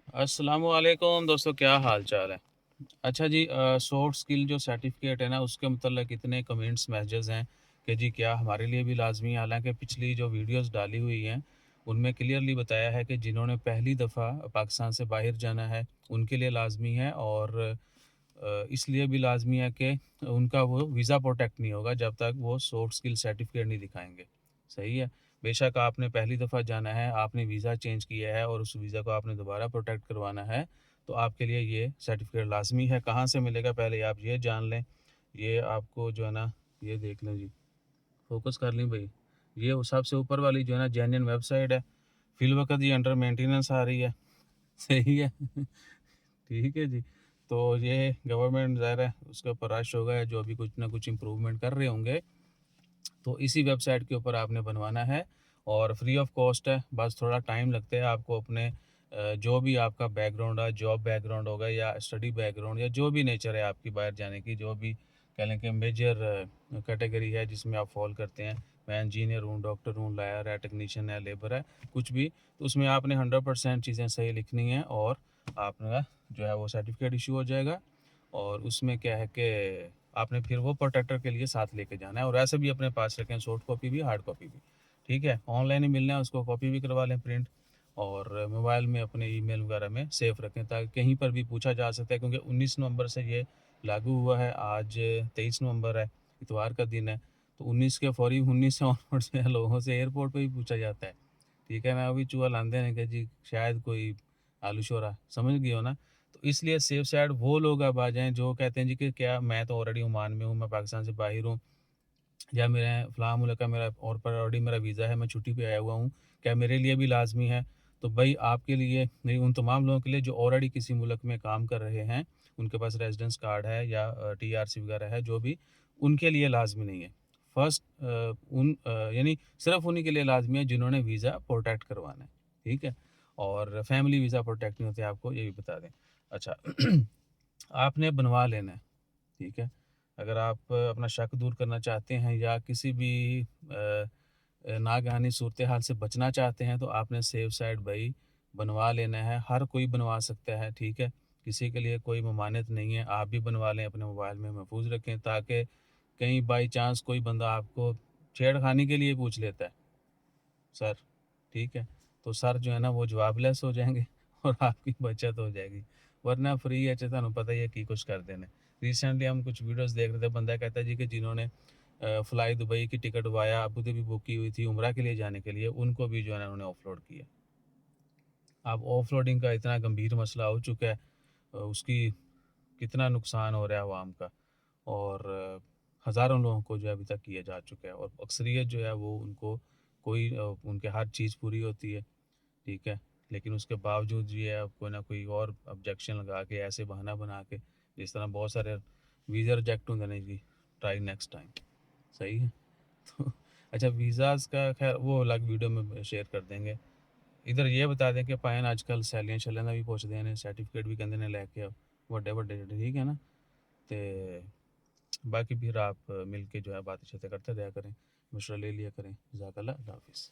अस्सलाम वालेकुम दोस्तों, क्या हाल चाल है। अच्छा जी, सॉफ्ट स्किल जो सर्टिफिकेट है ना, उसके मतलब इतने कमेंट्स मैसेजेस हैं कि जी क्या हमारे लिए भी लाजमी है। हालांकि पिछली जो वीडियोस डाली हुई हैं उनमें क्लियरली बताया है कि जिन्होंने पहली दफ़ा पाकिस्तान से बाहर जाना है उनके लिए लाजमी है, और इसलिए भी लाजमी है कि उनका वो वीज़ा प्रोटेक्ट नहीं होगा जब तक वो सॉफ्ट स्किल सर्टिफिकेट नहीं दिखाएंगे। सही है। बेशक आपने पहली दफ़ा जाना है, आपने वीज़ा चेंज किया है और उस वीज़ा को आपने दोबारा प्रोटेक्ट करवाना है, तो आपके लिए ये सर्टिफिकेट लाजमी है। कहाँ से मिलेगा पहले आप ये जान लें। ये आपको जो है ना, ये देख लें जी, फोकस कर लें भाई। ये उस सबसे ऊपर वाली जो है ना जेन्युइन वेबसाइट है। फिल वक्त ये अंडर मेंटेनेंस आ रही है। सही है। ठीक है जी। तो ये गवर्नमेंट ज़ाहिर है उसके ऊपर रश होगा, जो भी कुछ ना कुछ इम्प्रूवमेंट कर रहे होंगे, तो इसी वेबसाइट के ऊपर आपने बनवाना है और फ्री ऑफ कॉस्ट है। बस थोड़ा टाइम लगता है आपको अपने जो भी आपका बैकग्राउंड है, जॉब बैकग्राउंड होगा या स्टडी बैकग्राउंड या जो भी नेचर है आपकी बाहर जाने की, जो भी कह लें कि मेजर कैटेगरी है जिसमें आप फॉल करते हैं, मैं इंजीनियर हूँ, डॉक्टर हूँ, लायर है, टेक्नीशियन है, लेबर है, कुछ भी, तो उसमें आपने 100% चीज़ें सही लिखनी है और आपका जो है वो सर्टिफिकेट इशू हो जाएगा। और उसमें क्या है कि आपने फिर वो प्रोटेक्टर के लिए साथ लेके जाना है, और ऐसे भी अपने पास रखें, सॉफ्ट कॉपी भी, हार्ड कॉपी भी। ठीक है, ऑनलाइन ही मिलना है, उसको कॉपी भी करवा लें प्रिंट, और मोबाइल में अपने ईमेल वगैरह में सेफ रखें ताकि कहीं पर भी पूछा जा सकता है, क्योंकि 19 नवंबर से ये लागू हुआ है। आज 23 नवंबर है, इतवार का दिन है, तो 19 के फौरी 19 से ऑनवर्ड से लोगों से एयरपोर्ट पर भी पूछा जाता है। ठीक है ना, अभी चूहा लाते हैं कि जी शायद कोई आलू शोरा, समझ गए हो ना। तो इसलिए सेफ साइड वो लोग अब आ जाएँ जो कहते हैं जी कि क्या मैं तो ऑलरेडी ओमान में हूँ, मैं पाकिस्तान से बाहर हूँ, या मेरे फ़लाँ मुल्क का मेरा और पर ऑलरेडी मेरा वीज़ा है, मैं छुट्टी पे आया हुआ हूँ, क्या मेरे लिए भी लाज़मी है? तो भई आपके लिए नहीं, उन तमाम लोगों के लिए जो ऑलरेडी किसी मुल्क में काम कर रहे हैं, उनके पास रेज़िडेंस कार्ड है या टीआरसी वगैरह है जो भी, उनके लिए लाज़मी नहीं है। फर्स्ट यानी सिर्फ़ उन्हीं के लिए लाज़मी है जिन्होंने वीज़ा प्रोटेक्ट करवाना है, ठीक है? और फैमिली वीज़ा प्रोटेक्ट नहीं होते, आपको ये भी बता दें। अच्छा, आपने बनवा लेना है, ठीक है? अगर आप अपना शक दूर करना चाहते हैं या किसी भी नागहानी सूरत हाल से बचना चाहते हैं, तो आपने सेफ साइड भाई बनवा लेना है। हर कोई बनवा सकता है, ठीक है? किसी के लिए कोई ममानियत नहीं है। आप भी बनवा लें, अपने मोबाइल में महफूज रखें, ताकि कहीं बाई चांस कोई बंदा आपको छेड़खानी के लिए पूछ लेता है, सर, ठीक है? तो सर जो है ना वो जवाबलेस हो जाएँगे और आपकी बचत हो जाएगी। वरना फ्री है तुहानू पता ही है की कुछ कर देने। रिसेंटली हम कुछ वीडियोज़ देख रहे थे, बंदा कहता है जी कि जिन्होंने फ्लाई दुबई की ticket via Abu Dhabi book की हुई थी उम्रा के लिए जाने के लिए, उनको भी जो है ना उन्होंने ऑफलोड किया। अब ऑफलोडिंग का इतना गंभीर मसला हो चुका है, उसकी कितना नुकसान हो रहा है अवाम का, और हज़ारों लोगों को जो है अभी तक किया जा चुका है, और अक्सरियत जो है वो उनको कोई उनके हर चीज़ पूरी होती है, ठीक है? लेकिन उसके बावजूद ये है कोई ना कोई और ऑब्जेक्शन लगा के, ऐसे बहाना बना के, जिस तरह बहुत सारे वीज़ा रिजेक्ट होंगे ना जी, ट्राई नेक्स्ट टाइम। सही है। तो अच्छा, वीज़ाज़ का खैर वो अलग वीडियो में शेयर कर देंगे। इधर ये बता दें कि पाइन आजकल सैलियां शैलियां का भी पुछते हैं, सर्टिफिकेट भी कहते ने लैके आओ, बड़े बड़े, ठीक है ना। तो बाकी फिर आप मिल के जो है बातें शातें करते रहा करें, मशवरा ले लिया करें। जज़ाकल्लाह, अल्लाह हाफ़िज़।